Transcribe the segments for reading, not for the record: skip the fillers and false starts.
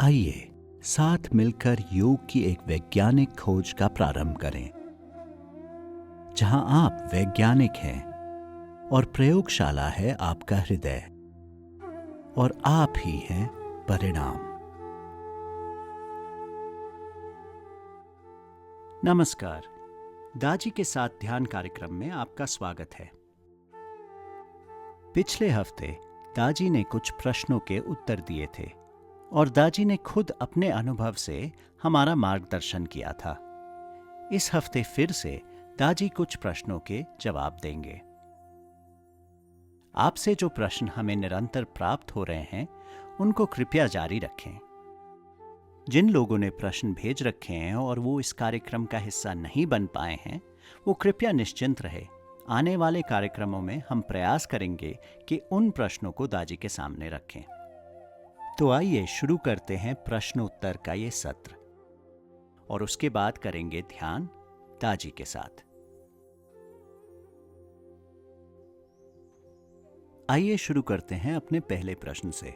आइए साथ मिलकर योग की एक वैज्ञानिक खोज का प्रारंभ करें, जहां आप वैज्ञानिक हैं और प्रयोगशाला है आपका हृदय, और आप ही हैं परिणाम। नमस्कार, दाजी के साथ ध्यान कार्यक्रम में आपका स्वागत है। पिछले हफ्ते दाजी ने कुछ प्रश्नों के उत्तर दिए थे और दाजी ने खुद अपने अनुभव से हमारा मार्गदर्शन किया था। इस हफ्ते फिर से दाजी कुछ प्रश्नों के जवाब देंगे। आपसे जो प्रश्न हमें निरंतर प्राप्त हो रहे हैं, उनको कृपया जारी रखें। जिन लोगों ने प्रश्न भेज रखे हैं और वो इस कार्यक्रम का हिस्सा नहीं बन पाए हैं, वो कृपया निश्चिंत रहे। आने वाले कार्यक्रमों में हम प्रयास करेंगे कि उन प्रश्नों को दाजी के सामने रखें। तो आइए शुरू करते हैं प्रश्नोत्तर का ये सत्र, और उसके बाद करेंगे ध्यान दाजी के साथ। आइए शुरू करते हैं अपने पहले प्रश्न से।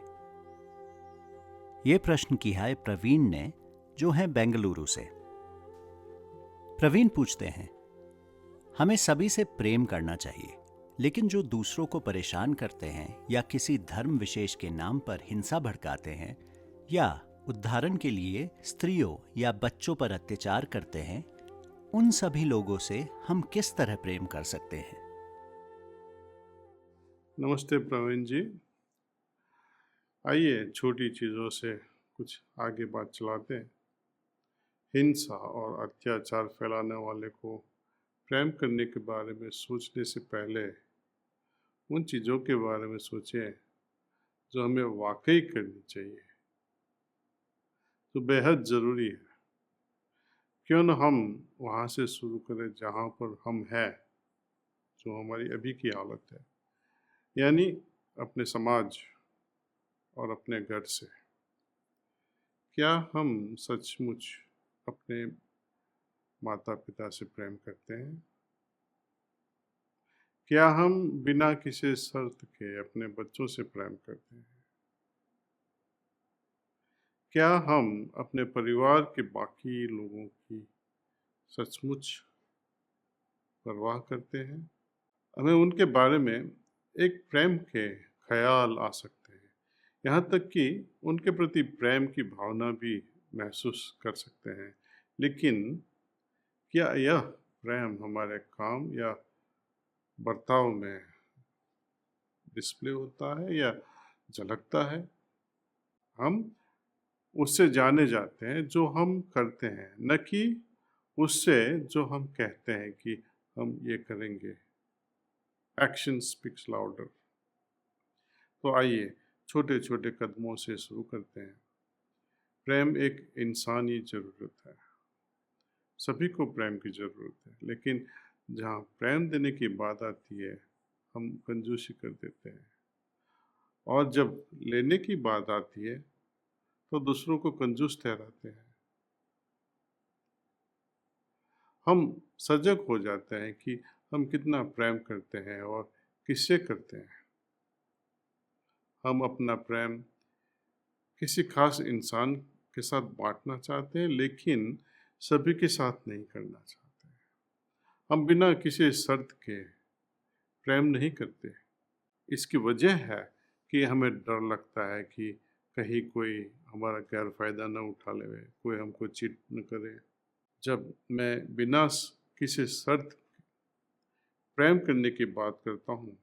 ये प्रश्न किया है प्रवीण ने, जो है बेंगलुरु से। प्रवीण पूछते हैं, हमें सभी से प्रेम करना चाहिए, लेकिन जो दूसरों को परेशान करते हैं या किसी धर्म विशेष के नाम पर हिंसा भड़काते हैं या उदाहरण के लिए स्त्रियों या बच्चों पर अत्याचार करते हैं, उन सभी लोगों से हम किस तरह प्रेम कर सकते हैं? नमस्ते प्रवीण जी। आइए छोटी चीज़ों से कुछ आगे बात चलाते हैं। हिंसा और अत्याचार फैलाने वाले को प्रेम करने के बारे में सोचने से पहले उन चीज़ों के बारे में सोचें जो हमें वाकई करनी चाहिए, तो बेहद ज़रूरी है। क्यों न हम वहाँ से शुरू करें जहाँ पर हम हैं, जो हमारी अभी की हालत है, यानी अपने समाज और अपने घर से। क्या हम सचमुच अपने माता पिता से प्रेम करते हैं? क्या हम बिना किसी शर्त के अपने बच्चों से प्रेम करते हैं? क्या हम अपने परिवार के बाकी लोगों की सचमुच परवाह करते हैं? हमें उनके बारे में एक प्रेम के ख्याल आ सकते हैं, यहाँ तक कि उनके प्रति प्रेम की भावना भी महसूस कर सकते हैं। लेकिन क्या यह प्रेम हमारे काम या बर्ताव में डिस्प्ले होता है या झलकता है? हम उससे जाने जाते हैं जो हम करते हैं, न कि उससे जो हम कहते हैं कि हम ये करेंगे। Action speaks louder. तो आइए छोटे छोटे कदमों से शुरू करते हैं। प्रेम एक इंसानी ज़रूरत है, सभी को प्रेम की ज़रूरत है, लेकिन जहाँ प्रेम देने की बात आती है, हम कंजूसी कर देते हैं, और जब लेने की बात आती है तो दूसरों को कंजूस ठहराते हैं। हम सजग हो जाते हैं कि हम कितना प्रेम करते हैं और किससे करते हैं। हम अपना प्रेम किसी खास इंसान के साथ बांटना चाहते हैं, लेकिन सभी के साथ नहीं करना चाहते। हम बिना किसी शर्त के प्रेम नहीं करते। इसकी वजह है कि हमें डर लगता है कि कहीं कोई हमारा गैर फायदा न उठा ले, कोई हमको चीट न करे। जब मैं बिना किसी शर्त प्रेम करने की बात करता हूँ,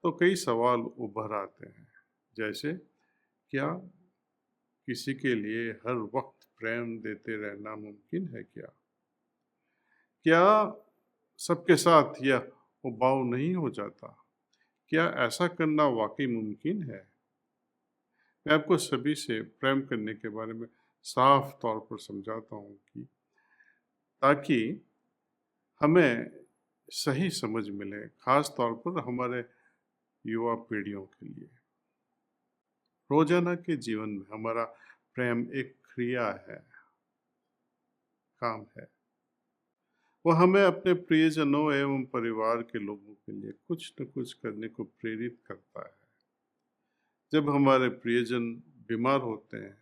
तो कई सवाल उभर आते हैं, जैसे क्या किसी के लिए हर वक्त प्रेम देते रहना मुमकिन है? क्या सबके साथ यह उबाऊ नहीं हो जाता? क्या ऐसा करना वाकई मुमकिन है? मैं आपको सभी से प्रेम करने के बारे में साफ तौर पर समझाता हूँ कि ताकि हमें सही समझ मिले, खास तौर पर हमारे युवा पीढ़ियों के लिए। रोजाना के जीवन में हमारा प्रेम एक क्रिया है, काम है। वह हमें अपने प्रियजनों एवं परिवार के लोगों के लिए कुछ न कुछ करने को प्रेरित करता है। जब हमारे प्रियजन बीमार होते हैं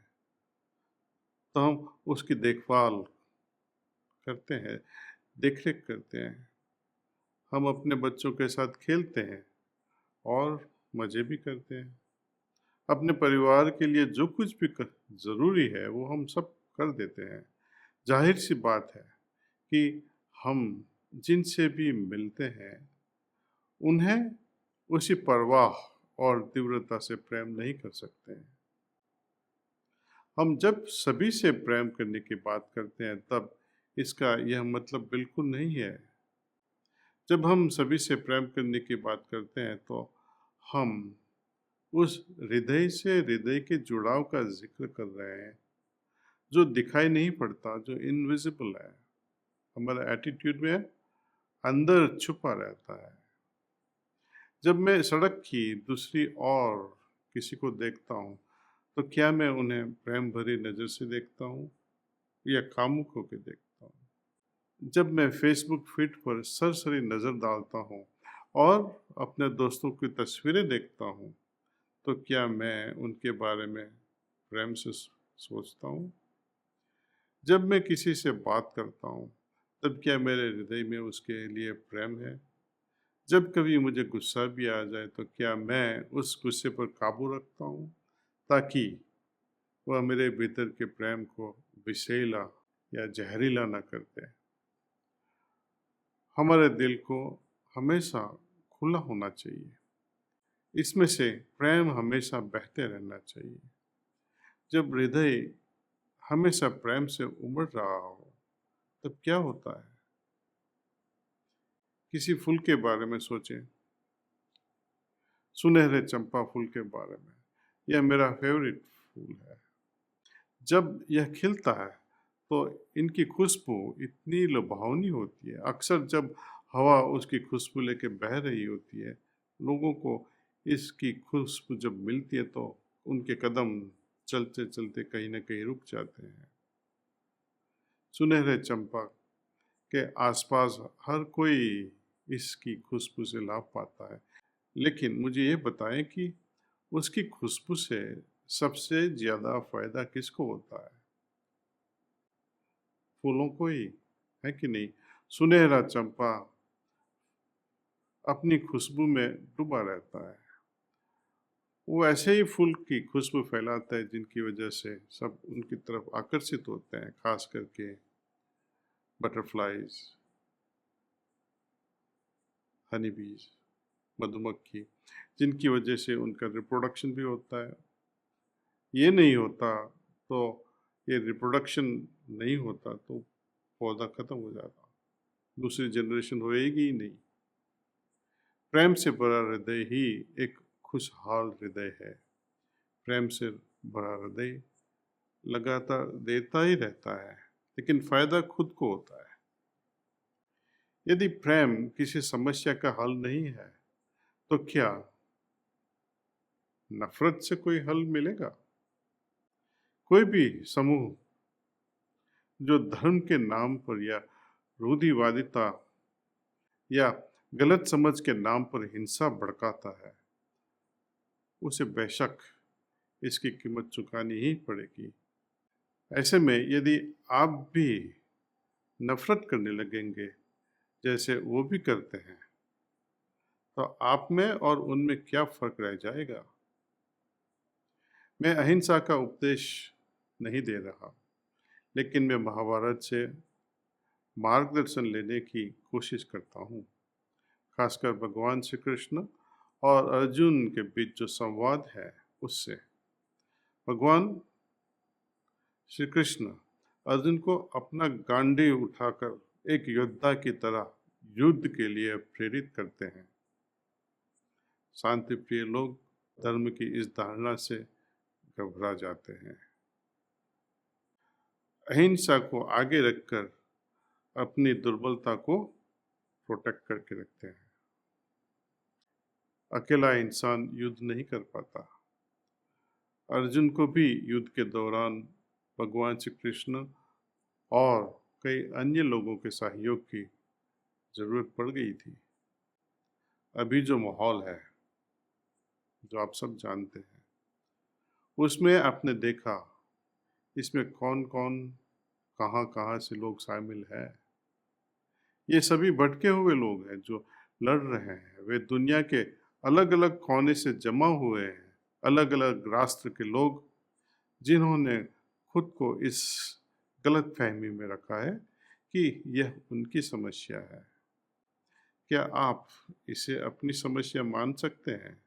तो हम उसकी देखभाल करते हैं, देख-रेख करते हैं। हम अपने बच्चों के साथ खेलते हैं और मज़े भी करते हैं। अपने परिवार के लिए जो कुछ भी ज़रूरी है, वो हम सब कर देते हैं। ज़ाहिर-सी बात है कि हम जिनसे भी मिलते हैं, उन्हें उसी परवाह और तीव्रता से प्रेम नहीं कर सकते हैं। हम जब सभी से प्रेम करने की बात करते हैं, तब इसका यह मतलब बिल्कुल नहीं है। जब हम सभी से प्रेम करने की बात करते हैं, तो हम उस हृदय से हृदय के जुड़ाव का ज़िक्र कर रहे हैं, जो दिखाई नहीं पड़ता, जो इनविजिबल है। हमारा एटीट्यूड में अंदर छुपा रहता है। जब मैं सड़क की दूसरी ओर किसी को देखता हूँ, तो क्या मैं उन्हें प्रेम भरी नज़र से देखता हूँ या कामुक होकर देखता हूँ? जब मैं फेसबुक फीड पर सरसरी नज़र डालता हूँ और अपने दोस्तों की तस्वीरें देखता हूँ, तो क्या मैं उनके बारे में प्रेम से सोचता हूँ? जब मैं किसी से बात करता हूँ, तब क्या मेरे हृदय में उसके लिए प्रेम है? जब कभी मुझे गुस्सा भी आ जाए, तो क्या मैं उस गुस्से पर काबू रखता हूँ, ताकि वह मेरे भीतर के प्रेम को विषैला या जहरीला न कर दे? हमारे दिल को हमेशा खुला होना चाहिए। इसमें से प्रेम हमेशा बहते रहना चाहिए। जब हृदय हमेशा प्रेम से उमड़ रहा हो, तब क्या होता है? किसी फूल के बारे में सोचें, सुनहरे चंपा फूल के बारे में। यह मेरा फेवरेट फूल है। जब यह खिलता है, तो इनकी खुशबू इतनी लुभावनी होती है। अक्सर जब हवा उसकी खुशबू लेके बह रही होती है, लोगों को इसकी खुशबू जब मिलती है, तो उनके कदम चलते चलते कहीं ना कहीं रुक जाते हैं। सुनहरे चंपा के आसपास हर कोई इसकी खुशबू से लाभ पाता है। लेकिन मुझे ये बताएं कि उसकी खुशबू से सबसे ज़्यादा फायदा किसको होता है? फूलों को ही, है कि नहीं? सुनहरा चंपा अपनी खुशबू में डूबा रहता है। वो ऐसे ही फूल की खुशबू फैलाता है, जिनकी वजह से सब उनकी तरफ आकर्षित होते हैं, खास करके बटरफ्लाइज, हनी बीज, मधुमक्खी, जिनकी वजह से उनका रिप्रोडक्शन भी होता है। ये नहीं होता तो ये रिप्रोडक्शन नहीं होता, तो पौधा खत्म हो जाता, दूसरी जनरेशन होएगी ही नहीं। प्रेम से भरा हृदय ही एक खुशहाल हृदय है। प्रेम से भरा हृदय लगातार देता ही रहता है, लेकिन फायदा खुद को होता है। यदि प्रेम किसी समस्या का हल नहीं है, तो क्या नफरत से कोई हल मिलेगा? कोई भी समूह जो धर्म के नाम पर या रूढ़िवादिता या गलत समझ के नाम पर हिंसा भड़काता है, उसे बेशक इसकी कीमत चुकानी ही पड़ेगी। ऐसे में यदि आप भी नफरत करने लगेंगे, जैसे वो भी करते हैं, तो आप में और उनमें क्या फर्क रह जाएगा? मैं अहिंसा का उपदेश नहीं दे रहा, लेकिन मैं महाभारत से मार्गदर्शन लेने की कोशिश करता हूँ, खासकर भगवान श्री कृष्ण और अर्जुन के बीच जो संवाद है, उससे। भगवान श्री कृष्ण अर्जुन को अपना गांडीव उठाकर एक योद्धा की तरह युद्ध के लिए प्रेरित करते हैं। शांति प्रिय लोग धर्म की इस धारणा से घबरा जाते हैं। अहिंसा को आगे रखकर अपनी दुर्बलता को प्रोटेक्ट करके रखते हैं। अकेला इंसान युद्ध नहीं कर पाता। अर्जुन को भी युद्ध के दौरान भगवान श्री कृष्ण और कई अन्य लोगों के सहयोग की जरूरत पड़ गई थी। अभी जो माहौल है, जो आप सब जानते हैं, उसमें आपने देखा इसमें कौन कौन कहाँ कहाँ से लोग शामिल हैं। ये सभी भटके हुए लोग हैं जो लड़ रहे हैं। वे दुनिया के अलग अलग कोने से जमा हुए हैं, अलग अलग राष्ट्र के लोग जिन्होंने खुद को इस गलत फहमी में रखा है कि यह उनकी समस्या है। क्या आप इसे अपनी समस्या मान सकते हैं?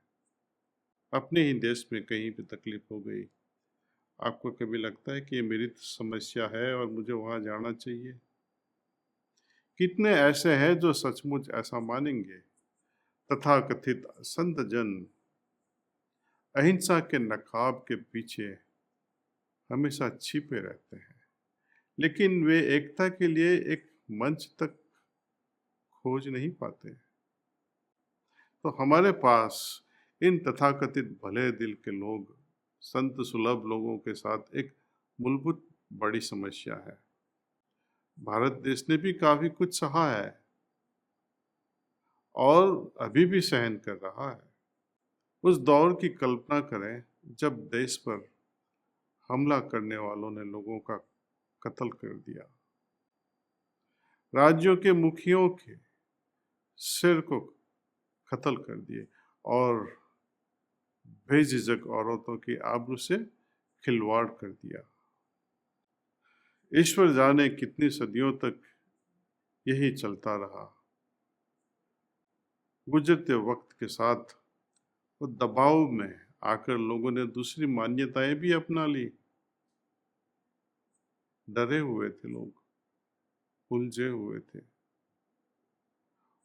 अपने ही देश में कहीं भी तकलीफ हो गई, आपको कभी लगता है कि ये मेरी समस्या है और मुझे वहाँ जाना चाहिए? कितने ऐसे हैं जो सचमुच ऐसा मानेंगे? तथाकथित संत जन अहिंसा के नकाब के पीछे हमेशा छिपे रहते हैं, लेकिन वे एकता के लिए एक मंच तक खोज नहीं पाते। तो हमारे पास इन तथाकथित भले दिल के लोग, संत सुलभ लोगों के साथ एक मूलभूत बड़ी समस्या है। भारत देश ने भी काफी कुछ सहा है और अभी भी सहन कर रहा है। उस दौर की कल्पना करें जब देश पर हमला करने वालों ने लोगों का कत्ल कर दिया, राज्यों के मुखियों के सिर को कत्ल कर दिए और बेझिझक औरतों की आबरू से खिलवाड़ कर दिया। ईश्वर जाने कितनी सदियों तक यही चलता रहा। गुजरते वक्त के साथ वो दबाव में आकर लोगों ने दूसरी मान्यताएं भी अपना ली। डरे हुए थे लोग, उलझे हुए थे।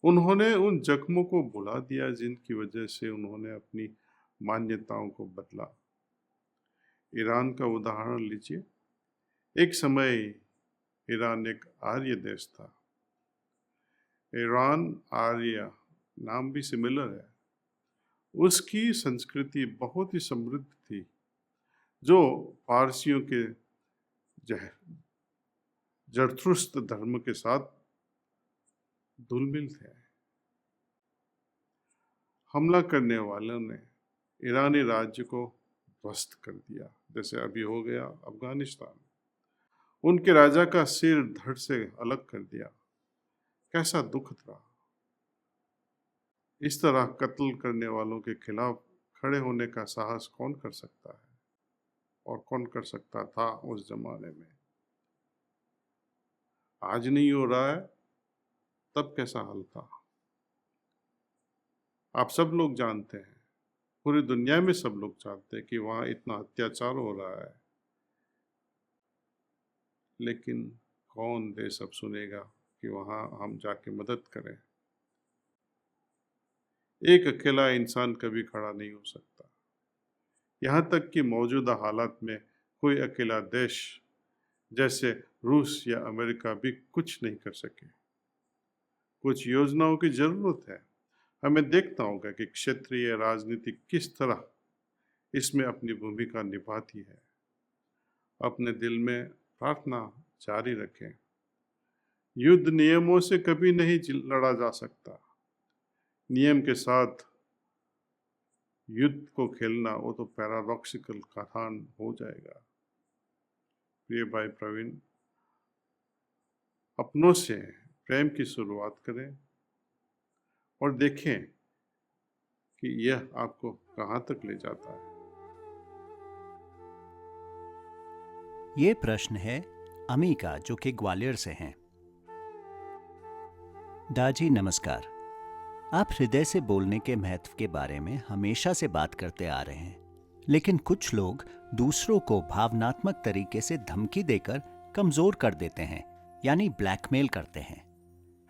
उन्होंने उन जख्मों को भुला दिया जिनकी वजह से उन्होंने अपनी मान्यताओं को बदला। ईरान का उदाहरण लीजिए। एक समय ईरान एक आर्य देश था। ईरान आर्य नाम भी सिमिलर है। उसकी संस्कृति बहुत ही समृद्ध थी, जो पारसियों के जरथुस्त्र धर्म के साथ धुलमिल थे। हमला करने वालों ने ईरानी राज्य को ध्वस्त कर दिया, जैसे अभी हो गया अफगानिस्तान। उनके राजा का सिर धड़ से अलग कर दिया। कैसा दुखद रहा। इस तरह कत्ल करने वालों के खिलाफ खड़े होने का साहस कौन कर सकता है और कौन कर सकता था उस जमाने में? आज नहीं हो रहा है, तब कैसा हाल था? आप सब लोग जानते हैं, पूरी दुनिया में सब लोग जानते हैं कि वहाँ इतना अत्याचार हो रहा है, लेकिन कौन देश अब सुनेगा कि वहाँ हम जाके मदद करें? एक अकेला इंसान कभी खड़ा नहीं हो सकता। यहाँ तक कि मौजूदा हालात में कोई अकेला देश जैसे रूस या अमेरिका भी कुछ नहीं कर सके। कुछ योजनाओं की जरूरत है। हमें देखना होगा कि क्षेत्रीय राजनीति किस तरह इसमें अपनी भूमिका निभाती है। अपने दिल में प्रार्थना जारी रखें। युद्ध नियमों से कभी नहीं लड़ा जा सकता। नियम के साथ युद्ध को खेलना वो तो पैराडॉक्सिकल कथन हो जाएगा। प्रिय भाई प्रवीण, अपनों से प्रेम की शुरुआत करें और देखें कि यह आपको कहां तक ले जाता है। ये प्रश्न है अमी का, जो कि ग्वालियर से हैं। दाजी नमस्कार। आप हृदय से बोलने के महत्व के बारे में हमेशा से बात करते आ रहे हैं, लेकिन कुछ लोग दूसरों को भावनात्मक तरीके से धमकी देकर कमजोर कर देते हैं, यानी ब्लैकमेल करते हैं।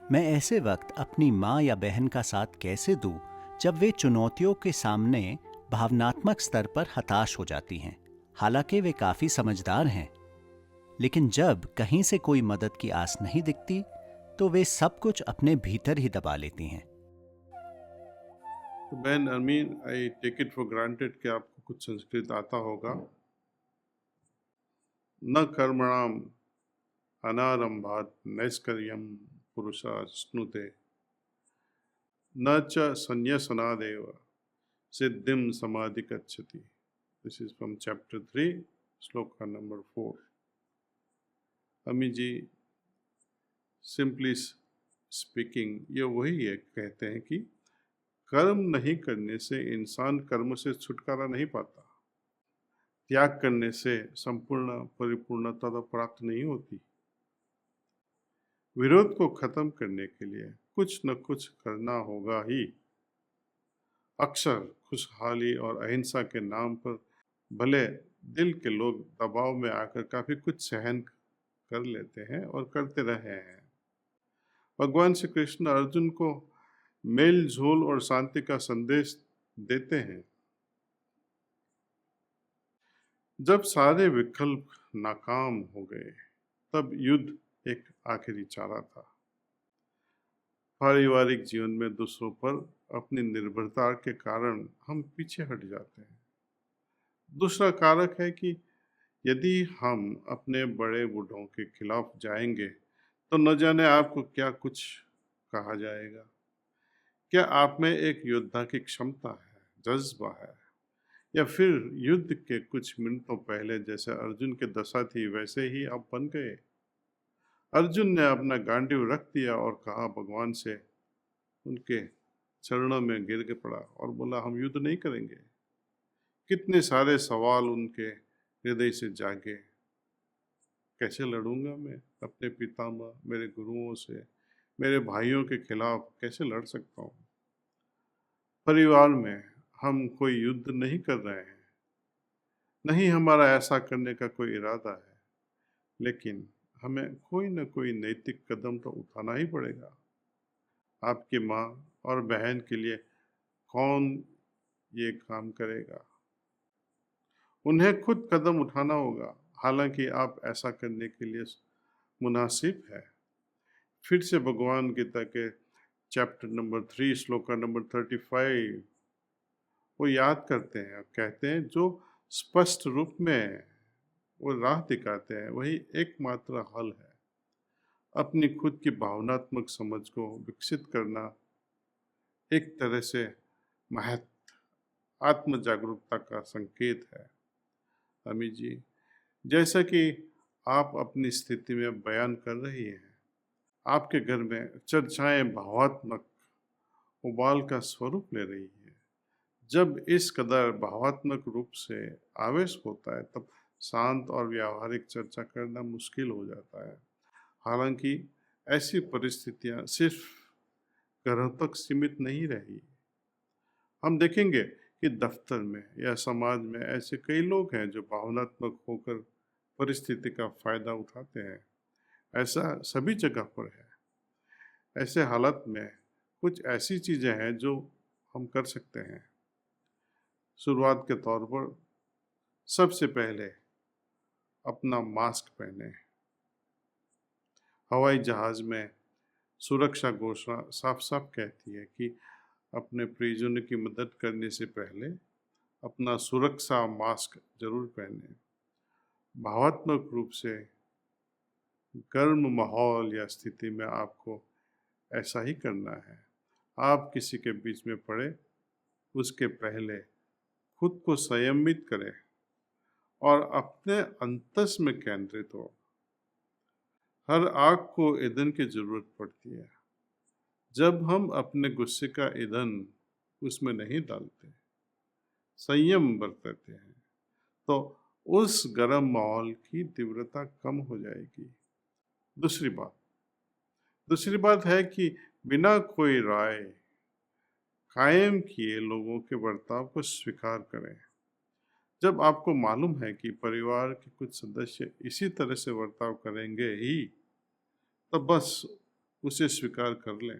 मैं ऐसे वक्त अपनी माँ या बहन का साथ कैसे दूं जब वे चुनौतियों के सामने भावनात्मक स्तर पर हताश हो जाती हैं? हालांकि वे काफी समझदार हैं, लेकिन जब कहीं से कोई मदद की आस नहीं दिखती तो वे सब कुछ अपने भीतर ही दबा लेती हैं। तो बहन Amin, I take it for granted कि आपको कुछ संस्कृत आता होगा। न कर्मणाम अनारंभात नैष्कर्यम पुरुषा स्नुते, न च संन्यासनादेव सिद्धिम समाधिगच्छति। दिस इज फ्रॉम चैप्टर 3 श्लोक का नंबर 4। अमी जी सिंपली स्पीकिंग ये वही है, कहते हैं कि कर्म नहीं करने से इंसान कर्म से छुटकारा नहीं पाता। त्याग करने से संपूर्ण परिपूर्णता तो प्राप्त नहीं होती। विरोध को खत्म करने के लिए कुछ न कुछ करना होगा ही। अक्सर खुशहाली और अहिंसा के नाम पर भले दिल के लोग दबाव में आकर काफी कुछ सहन कर लेते हैं और करते रहे हैं। भगवान श्री कृष्ण अर्जुन को मेल झोल और शांति का संदेश देते हैं। जब सारे विकल्प नाकाम हो गए तब युद्ध एक आखिरी चारा था। पारिवारिक जीवन में दूसरों पर अपनी निर्भरता के कारण हम पीछे हट जाते हैं। दूसरा कारक है कि यदि हम अपने बड़े बूढ़ों के खिलाफ जाएंगे तो न जाने आपको क्या कुछ कहा जाएगा। क्या आप में एक योद्धा की क्षमता है, जज्बा है, या फिर युद्ध के कुछ मिनटों पहले जैसे अर्जुन की दशा थी वैसे ही आप बन गए? अर्जुन ने अपना गांडीव रख दिया और कहा भगवान से, उनके चरणों में गिर के पड़ा और बोला हम युद्ध नहीं करेंगे। कितने सारे सवाल उनके हृदय से जागे। कैसे लड़ूंगा मैं अपने पितामह, मेरे गुरुओं से, मेरे भाइयों के खिलाफ कैसे लड़ सकता हूँ? परिवार में हम कोई युद्ध नहीं कर रहे हैं, नहीं हमारा ऐसा करने का कोई इरादा है, लेकिन हमें कोई न कोई नैतिक कदम तो उठाना ही पड़ेगा। आपकी माँ और बहन के लिए कौन ये काम करेगा? उन्हें खुद कदम उठाना होगा, हालांकि आप ऐसा करने के लिए मुनासिब है। फिर से भगवान गीता के चैप्टर नंबर 3 श्लोक का नंबर 35 वो याद करते हैं और कहते हैं जो स्पष्ट रूप में वो राह दिखाते हैं वही एकमात्र हल है। अपनी खुद की भावनात्मक समझ को विकसित करना एक तरह से महत्व आत्म जागरूकता का संकेत है। अमी जी, जैसा कि आप अपनी स्थिति में बयान कर रही हैं, आपके घर में चर्चाएं भावात्मक उबाल का स्वरूप ले रही है। जब इस कदर भावात्मक रूप से आवेश होता है तब शांत और व्यावहारिक चर्चा करना मुश्किल हो जाता है। हालांकि ऐसी परिस्थितियां सिर्फ घरों तक सीमित नहीं रही। हम देखेंगे कि दफ्तर में या समाज में ऐसे कई लोग हैं जो भावनात्मक होकर परिस्थिति का फायदा उठाते हैं। ऐसा सभी जगह पर है। ऐसे हालत में कुछ ऐसी चीज़ें हैं जो हम कर सकते हैं। शुरुआत के तौर पर सबसे पहले अपना मास्क पहने। हवाई जहाज़ में सुरक्षा घोषणा साफ साफ कहती है कि अपने प्रियजनों की मदद करने से पहले अपना सुरक्षा मास्क जरूर पहने। भावात्मक रूप से गर्म माहौल या स्थिति में आपको ऐसा ही करना है। आप किसी के बीच में पड़े उसके पहले खुद को संयमित करें और अपने अंतस में केंद्रित हो। हर आग को ईंधन की जरूरत पड़ती है। जब हम अपने गुस्से का ईंधन उसमें नहीं डालते, संयम बरतते हैं, तो उस गर्म माहौल की तीव्रता कम हो जाएगी। दूसरी बात है कि बिना कोई राय कायम किए लोगों के बर्ताव को स्वीकार करें। जब आपको मालूम है कि परिवार के कुछ सदस्य इसी तरह से बर्ताव करेंगे ही, तब बस उसे स्वीकार कर लें।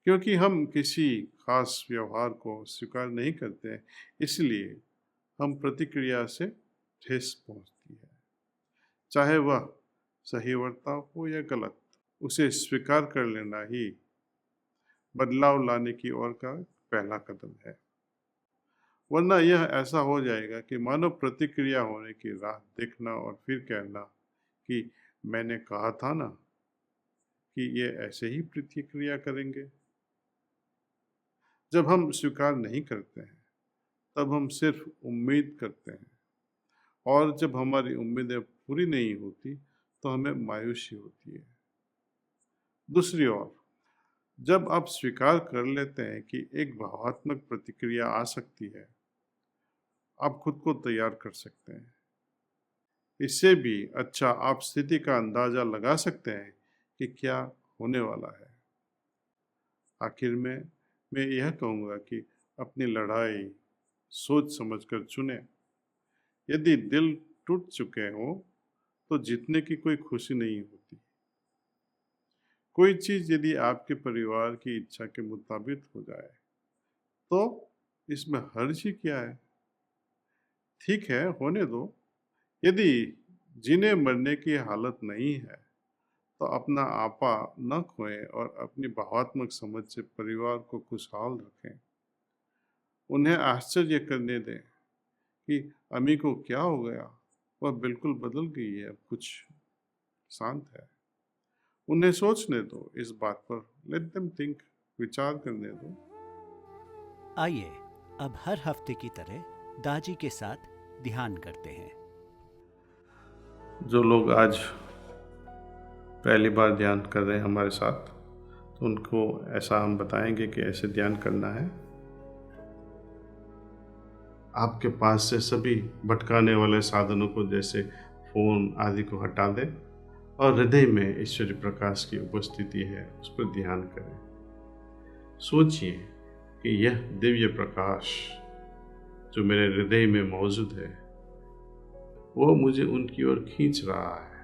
क्योंकि हम किसी खास व्यवहार को स्वीकार नहीं करते हैं, इसलिए हम प्रतिक्रिया से ठेस पहुंचती है। चाहे वह सही बर्ताव हो या गलत, उसे स्वीकार कर लेना ही बदलाव लाने की ओर का पहला कदम है। वरना यह ऐसा हो जाएगा कि मानो प्रतिक्रिया होने की राह देखना और फिर कहना कि मैंने कहा था ना कि ये ऐसे ही प्रतिक्रिया करेंगे। जब हम स्वीकार नहीं करते हैं तब हम सिर्फ उम्मीद करते हैं और जब हमारी उम्मीदें पूरी नहीं होती तो हमें मायूसी होती है। दूसरी ओर, जब आप स्वीकार कर लेते हैं कि एक भावात्मक प्रतिक्रिया आ सकती है, आप खुद को तैयार कर सकते हैं। इससे भी अच्छा आप स्थिति का अंदाजा लगा सकते हैं कि क्या होने वाला है। आखिर में मैं यह कहूँगा कि अपनी लड़ाई सोच समझकर चुनें। यदि दिल टूट चुके हों तो जीतने की कोई खुशी नहीं होती। कोई चीज़ यदि आपके परिवार की इच्छा के मुताबिक हो जाए तो इसमें हर्ज ही क्या है? ठीक है, होने दो। यदि जीने मरने की हालत नहीं है तो अपना आपा न खोएं और अपनी भावात्मक समझ से परिवार को खुशहाल रखें। उन्हें आश्चर्य करने दें कि अम्मी को क्या हो गया, वह बिल्कुल बदल गई है, अब कुछ शांत है। उन्हें सोचने दो इस बात पर। लेट देम थिंक, विचार करने दो। आइए अब हर हफ्ते की तरह दाजी के साथ ध्यान करते हैं। जो लोग आज पहली बार ध्यान कर रहे हैं हमारे साथ, तो उनको ऐसा हम बताएंगे कि ऐसे ध्यान करना है। आपके पास से सभी भटकाने वाले साधनों को, जैसे फ़ोन आदि को, हटा दें और हृदय में ईश्वरीय प्रकाश की उपस्थिति है उस पर ध्यान करें। सोचिए कि यह दिव्य प्रकाश जो मेरे हृदय में मौजूद है वो मुझे उनकी ओर खींच रहा है,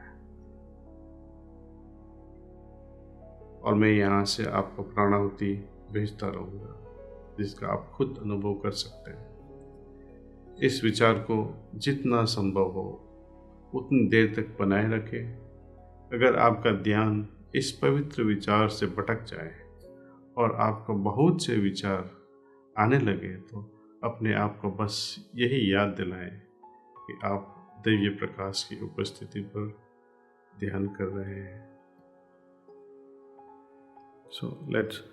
और मैं यहाँ से आपको प्राणाहुति भेजता रहूँगा, जिसका आप खुद अनुभव कर सकते हैं। इस विचार को जितना संभव हो उतनी देर तक बनाए रखें। अगर आपका ध्यान इस पवित्र विचार से भटक जाए और आपको बहुत से विचार आने लगे तो अपने आप को बस यही याद दिलाएं कि आप दिव्य प्रकाश की उपस्थिति पर ध्यान कर रहे हैं। सो लेट्स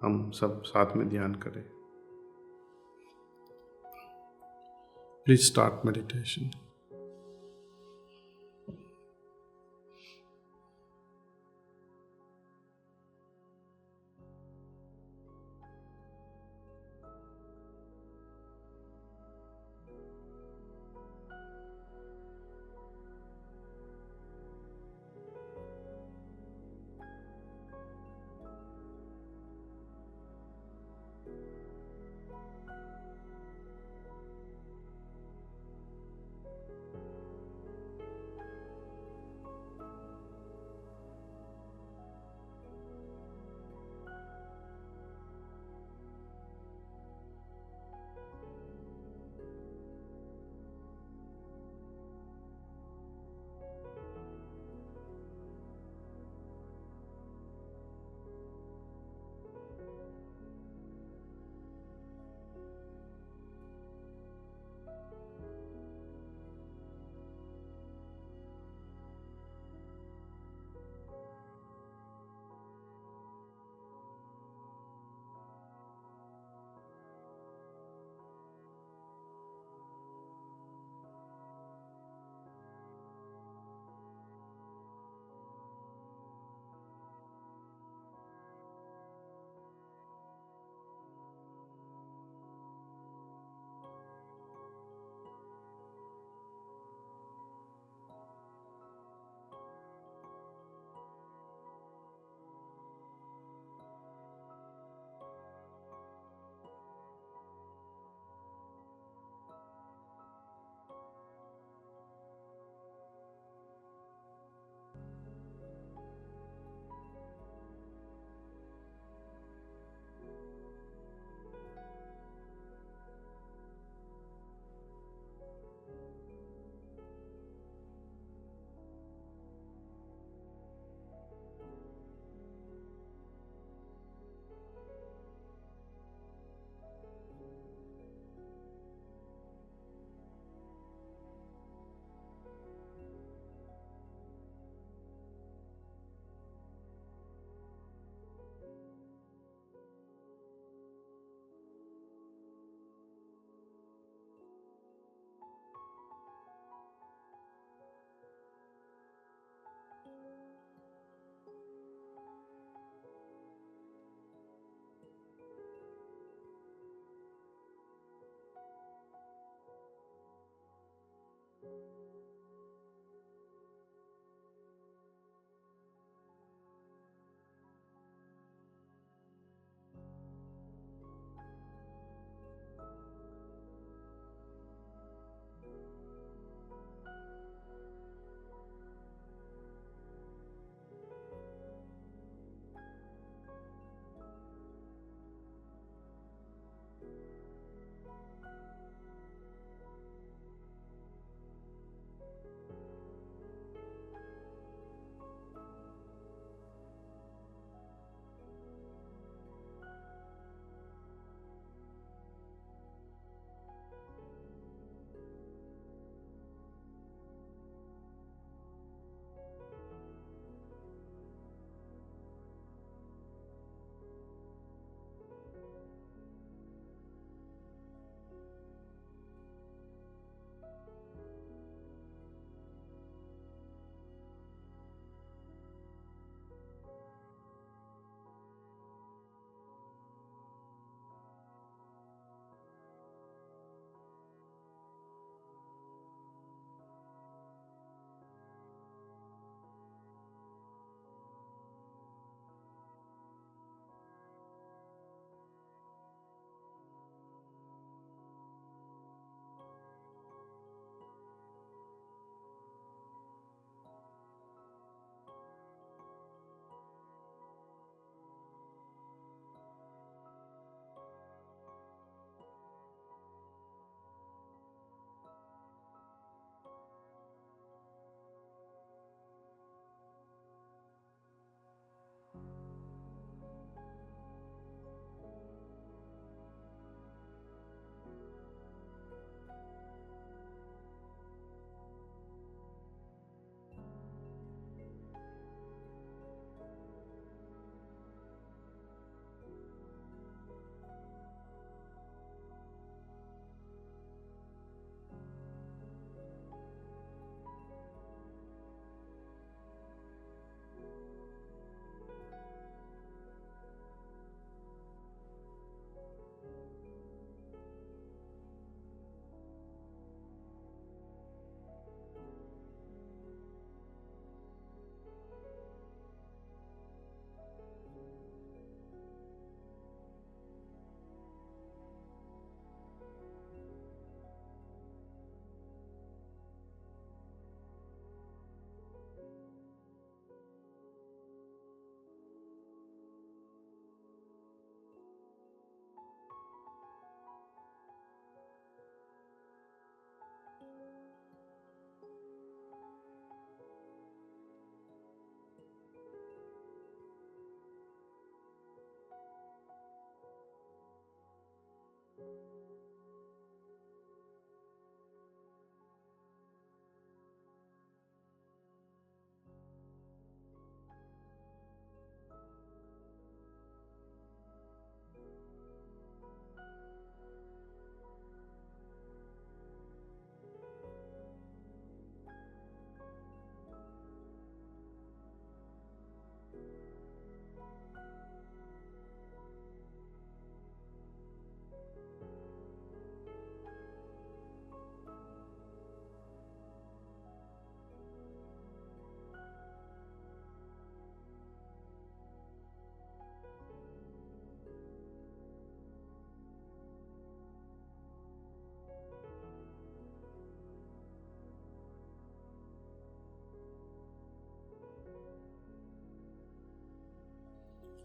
हम सब साथ में ध्यान करें। Please start meditation.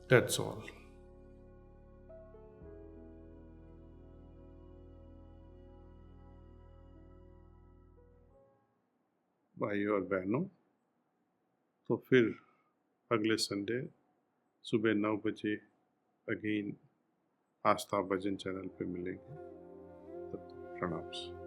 That's all. भाइयों और बहनों, तो फिर अगले संडे सुबह 9 बजे अगेन आस्था भजन चैनल पे मिलेंगे। तब तक प्रणाम।